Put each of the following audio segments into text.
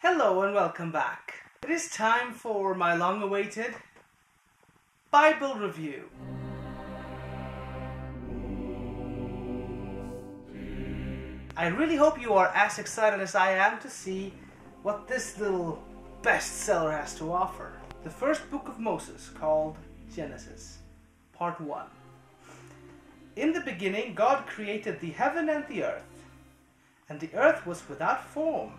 Hello and welcome back. It is time for my long-awaited Bible review. I really hope you are as excited as I am to see what this little bestseller has to offer. The first book of Moses, called Genesis, Part 1. In the beginning, God created the heaven and the earth. And the earth was without form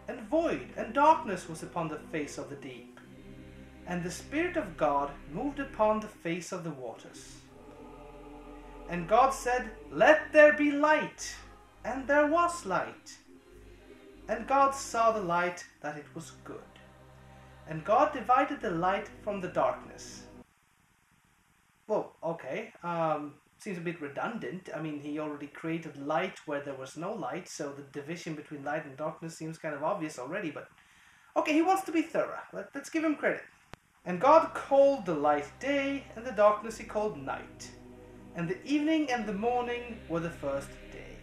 and void, and darkness was upon the face of the deep. And the Spirit of God moved upon the face of the waters. And God said, "Let there be light." And there was light. And God saw the light, that it was good. And God divided the light from the darkness. Well, okay. Seems a bit redundant. I mean, he already created light where there was no light, so the division between light and darkness seems kind of obvious already, but okay, he wants to be thorough. Let's give him credit. And God called the light day, and the darkness he called night. And the evening and the morning were the first day.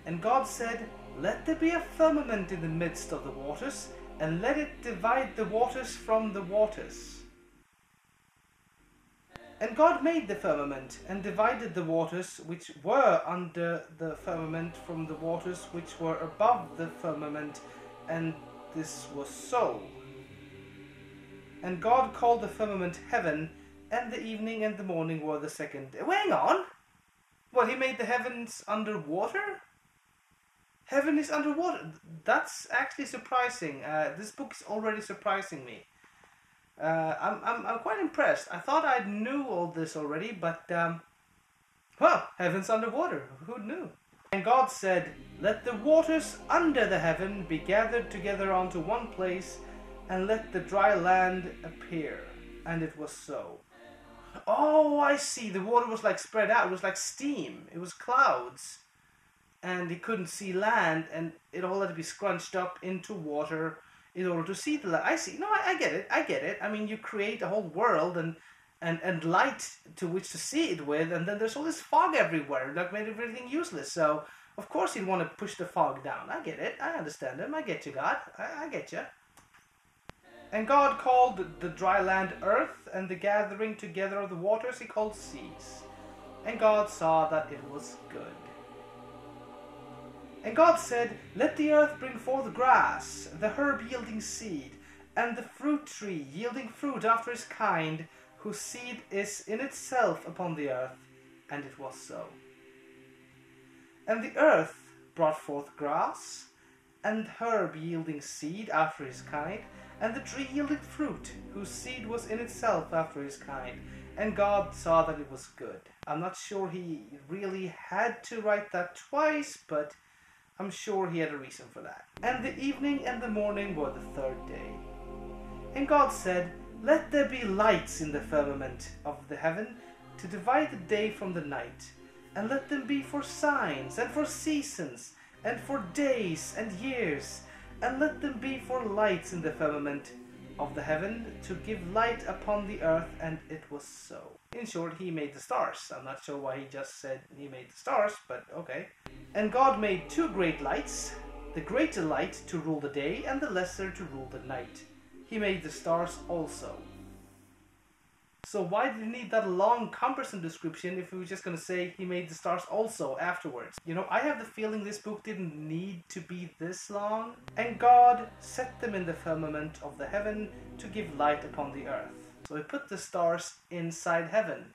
And God said, "Let there be a firmament in the midst of the waters, and let it divide the waters from the waters." And God made the firmament, and divided the waters which were under the firmament from the waters which were above the firmament, and this was so. And God called the firmament heaven, and the evening and the morning were the second day. Hang on! What, he made the heavens underwater? Heaven is underwater? That's actually surprising. This book is already surprising me. I'm quite impressed. I thought I knew all this already, but well, heaven's underwater. Who knew? And God said, "Let the waters under the heaven be gathered together onto one place, and let the dry land appear." And it was so. Oh, I see. The water was like spread out. It was like steam. It was clouds. And he couldn't see land, and it all had to be scrunched up into water in order to see the light. I see. No, I get it. I get it. I mean, you create a whole world and light to which to see it with, and then there's all this fog everywhere that made everything useless. So, of course, he'd want to push the fog down. I get it. I understand him. I get you, God. I get you. And God called the dry land earth, and the gathering together of the waters he called seas. And God saw that it was good. And God said, "Let the earth bring forth grass, the herb yielding seed, and the fruit tree yielding fruit after his kind, whose seed is in itself upon the earth." And it was so. And the earth brought forth grass, and herb yielding seed after his kind, and the tree yielding fruit, whose seed was in itself after his kind. And God saw that it was good. I'm not sure he really had to write that twice, but I'm sure he had a reason for that. And the evening and the morning were the third day. And God said, "Let there be lights in the firmament of the heaven to divide the day from the night, and let them be for signs, and for seasons, and for days and years, and let them be for lights in the firmament of the heaven to give light upon the earth." And it was so. In short, he made the stars. I'm not sure why he just said he made the stars, but okay. And God made two great lights, the greater light to rule the day, and the lesser to rule the night. He made the stars also. So why did he need that long, cumbersome description if he was just going to say he made the stars also afterwards? You know, I have the feeling this book didn't need to be this long. And God set them in the firmament of the heaven to give light upon the earth. So he put the stars inside heaven.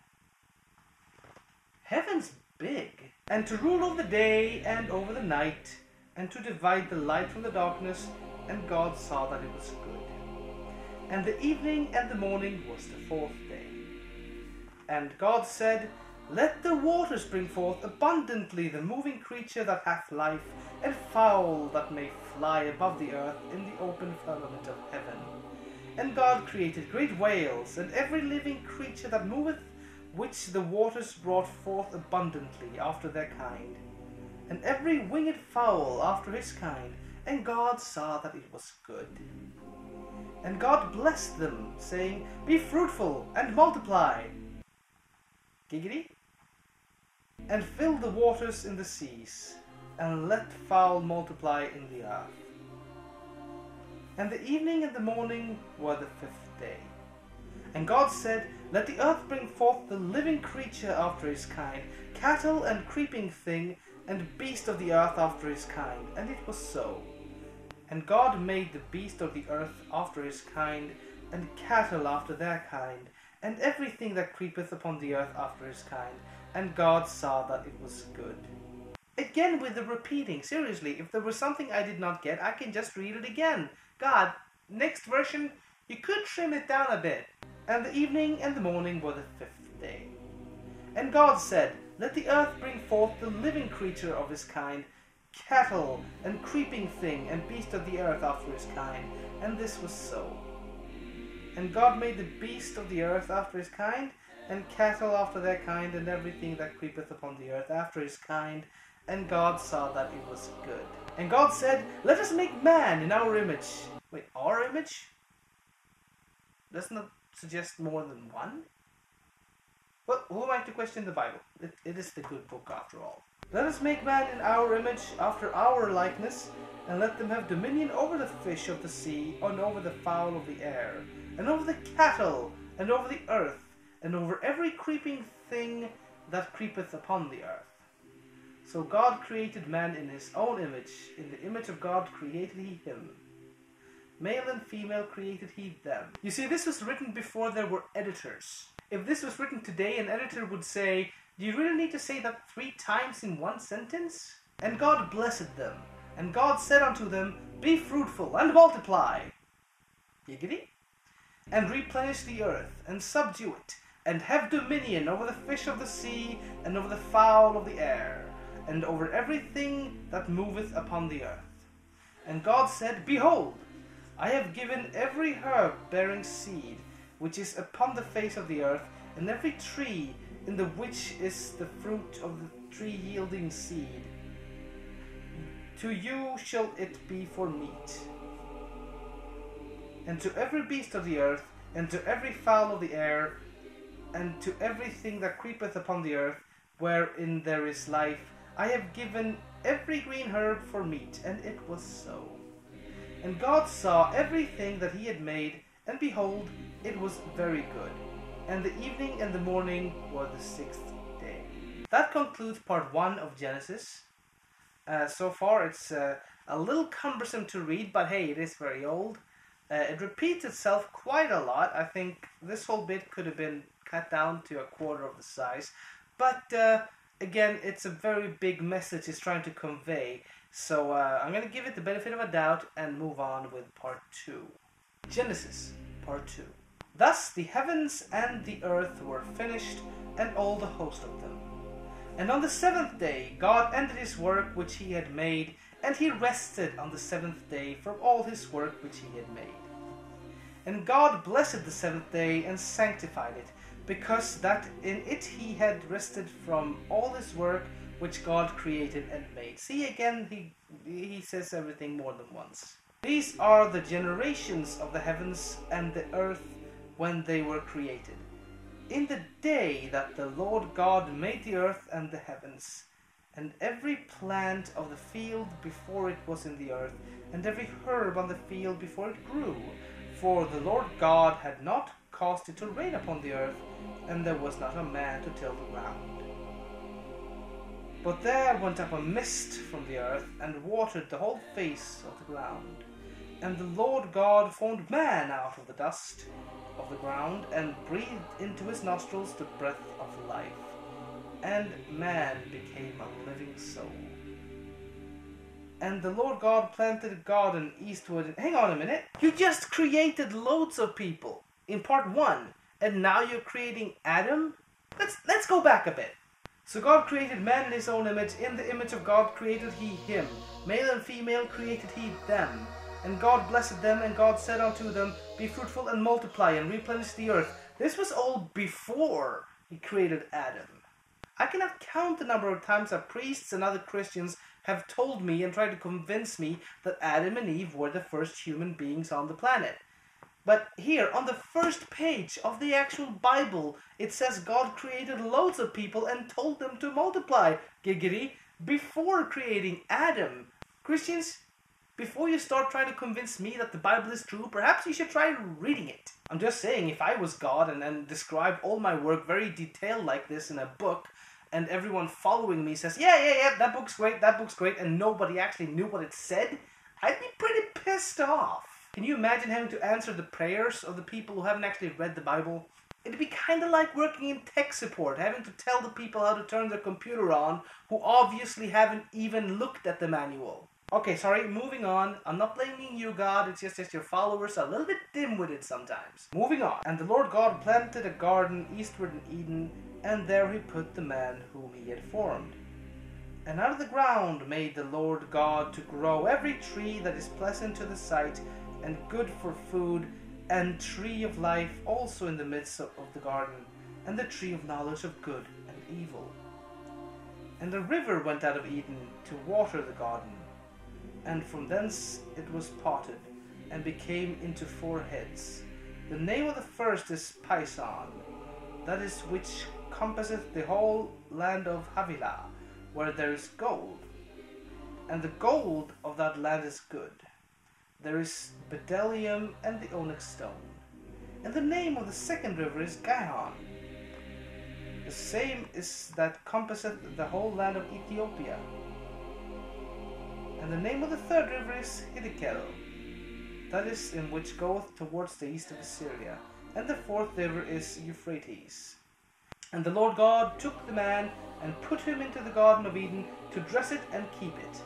Heaven's big. And to rule over the day and over the night, and to divide the light from the darkness, and God saw that it was good. And the evening and the morning was the fourth day. And God said, "Let the waters bring forth abundantly the moving creature that hath life, and fowl that may fly above the earth in the open firmament of heaven." And God created great whales, and every living creature that moveth, which the waters brought forth abundantly after their kind, and every winged fowl after his kind. And God saw that it was good. And God blessed them, saying, "Be fruitful, and multiply." Giggity. "And fill the waters in the seas, and let fowl multiply in the earth." And the evening and the morning were the 5th day. And God said, Let the earth bring forth the living creature after his kind, cattle and creeping thing, and beast of the earth after his kind. And it was so. And God made the beast of the earth after his kind, and cattle after their kind, and everything that creepeth upon the earth after his kind. And God saw that it was good. Again with the repeating. Seriously, if there was something I did not get, I can just read it again. God, next version, you could trim it down a bit. And the evening and the morning were the 5th day. And God said, Let the earth bring forth the living creature of his kind, cattle and creeping thing and beast of the earth after his kind. And this was so. And God made the beast of the earth after his kind, and cattle after their kind, and everything that creepeth upon the earth after his kind. And God saw that it was good. And God said, Let us make man in our image. Wait, our image? Doesn't it suggest more than one? Well, who am I to question the Bible? It is the good book after all. Let us make man in our image, after our likeness, and let them have dominion over the fish of the sea, and over the fowl of the air, and over the cattle, and over the earth, and over every creeping thing that creepeth upon the earth. So God created man in his own image. In the image of God created he him. Male and female created he them. You see, this was written before there were editors. If this was written today, an editor would say, Do you really need to say that 3 times in one sentence? And God blessed them. And God said unto them, Be fruitful and multiply. Giggity. And replenish the earth, and subdue it, and have dominion over the fish of the sea, and over the fowl of the air, and over everything that moveth upon the earth. And God said, Behold, I have given every herb bearing seed, which is upon the face of the earth, and every tree in the which is the fruit of the tree yielding seed. To you shall it be for meat. And to every beast of the earth, and to every fowl of the air, and to everything that creepeth upon the earth, wherein there is life, I have given every green herb for meat. And it was so. And God saw everything that he had made, and behold, it was very good. And the evening and the morning were the 6th day. That concludes part 1 of Genesis. So far it's a little cumbersome to read, but hey, it is very old. It repeats itself quite a lot. I think this whole bit could have been cut down to 1/4 of the size. But again, it's a very big message it's trying to convey. So I'm going to give it the benefit of a doubt and move on with part 2. Genesis, part 2. Thus the heavens and the earth were finished, and all the host of them. And on the 7th day God ended his work which he had made, and he rested on the 7th day from all his work which he had made. And God blessed the 7th day and sanctified it, because that in it he had rested from all his work which God created and made. See, again, he says everything more than once. These are the generations of the heavens and the earth when they were created. In the day that the Lord God made the earth and the heavens, and every plant of the field before it was in the earth, and every herb on the field before it grew, for the Lord God had not caused it to rain upon the earth, and there was not a man to till the ground. But there went up a mist from the earth, and watered the whole face of the ground. And the Lord God formed man out of the dust of the ground, and breathed into his nostrils the breath of life. And man became a living soul. And the Lord God planted a garden eastward. Hang on a minute. You just created loads of people in part 1, and now you're creating Adam? Let's go back a bit. So God created man in his own image. In the image of God created he him. Male and female created he them. And God blessed them, and God said unto them, Be fruitful and multiply, and replenish the earth. This was all before he created Adam. I cannot count the number of times that priests and other Christians have told me and tried to convince me that Adam and Eve were the first human beings on the planet. But here, on the first page of the actual Bible, it says God created loads of people and told them to multiply, giggity, before creating Adam. Christians, Before you start trying to convince me that the Bible is true, perhaps you should try reading it. I'm just saying, if I was God and described all my work very detailed like this in a book, and everyone following me says, yeah, that book's great, and nobody actually knew what it said, I'd be pretty pissed off. Can you imagine having to answer the prayers of the people who haven't actually read the Bible? It'd be kind of like working in tech support, having to tell the people how to turn their computer on, who obviously haven't even looked at the manual. Okay, sorry, moving on. I'm not blaming you, God. It's just that your followers are a little bit dim-witted sometimes. Moving on. And the Lord God planted a garden eastward in Eden, and there he put the man whom he had formed. And out of the ground made the Lord God to grow every tree that is pleasant to the sight, and good for food, and tree of life also in the midst of the garden, and the tree of knowledge of good and evil. And a river went out of Eden to water the garden, and from thence it was parted, and became into 4 heads. The name of the first is Pison, that is which compasseth the whole land of Havilah, where there is gold. And the gold of that land is good. There is bdellium and the onyx stone. And the name of the second river is Gihon. The same is that compasseth the whole land of Ethiopia. And the name of the third river is Hiddekel, that is in which goeth towards the east of Assyria. And the fourth river is Euphrates. And the Lord God took the man and put him into the garden of Eden to dress it and keep it.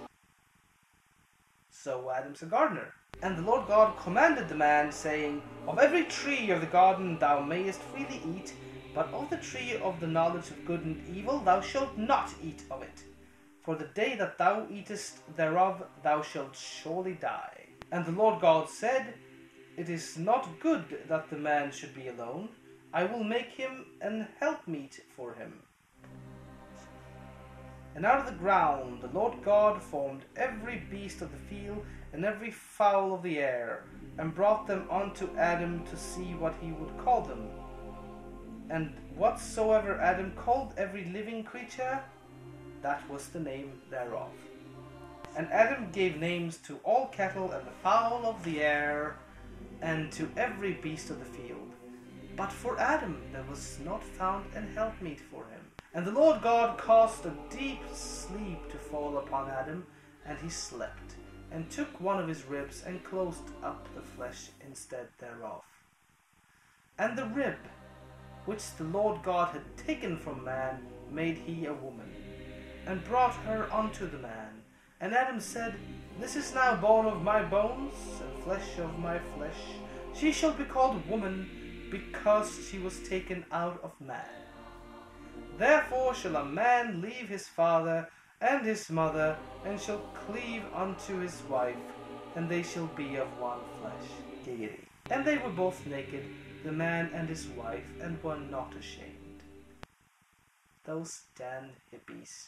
So Adam's a gardener. And the Lord God commanded the man, saying, Of every tree of the garden thou mayest freely eat, but of the tree of the knowledge of good and evil thou shalt not eat of it. For the day that thou eatest thereof thou shalt surely die. And the Lord God said, It is not good that the man should be alone. I will make him an helpmeet for him. And out of the ground the Lord God formed every beast of the field and every fowl of the air, and brought them unto Adam to see what he would call them. And whatsoever Adam called every living creature, that was the name thereof. And Adam gave names to all cattle and the fowl of the air, and to every beast of the field. But for Adam there was not found an helpmeet for him. And the Lord God caused a deep sleep to fall upon Adam, and he slept, and took one of his ribs, and closed up the flesh instead thereof. And the rib, which the Lord God had taken from man, made he a woman, and brought her unto the man. And Adam said, This is now bone of my bones, and flesh of my flesh. She shall be called woman, because she was taken out of man. Therefore shall a man leave his father and his mother, and shall cleave unto his wife, and they shall be of one flesh. Giggity. And they were both naked, the man and his wife, and were not ashamed. Those damn hippies.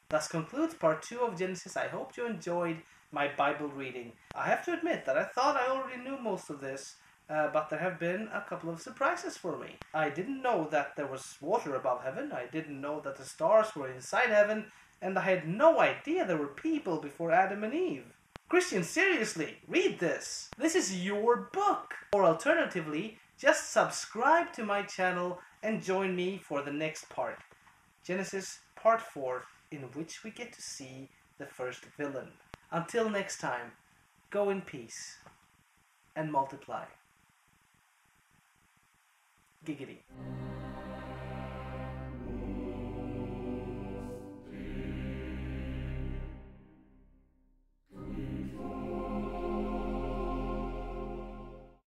Thus concludes part 2 of Genesis. I hope you enjoyed my Bible reading. I have to admit that I thought I already knew most of this, but there have been a couple of surprises for me. I didn't know that there was water above heaven. I didn't know that the stars were inside heaven. And I had no idea there were people before Adam and Eve. Christian, seriously, read this. This is your book. Or alternatively, just subscribe to my channel and join me for the next part. Genesis part 4, in which we get to see the first villain. Until next time, go in peace and multiply. Giggity.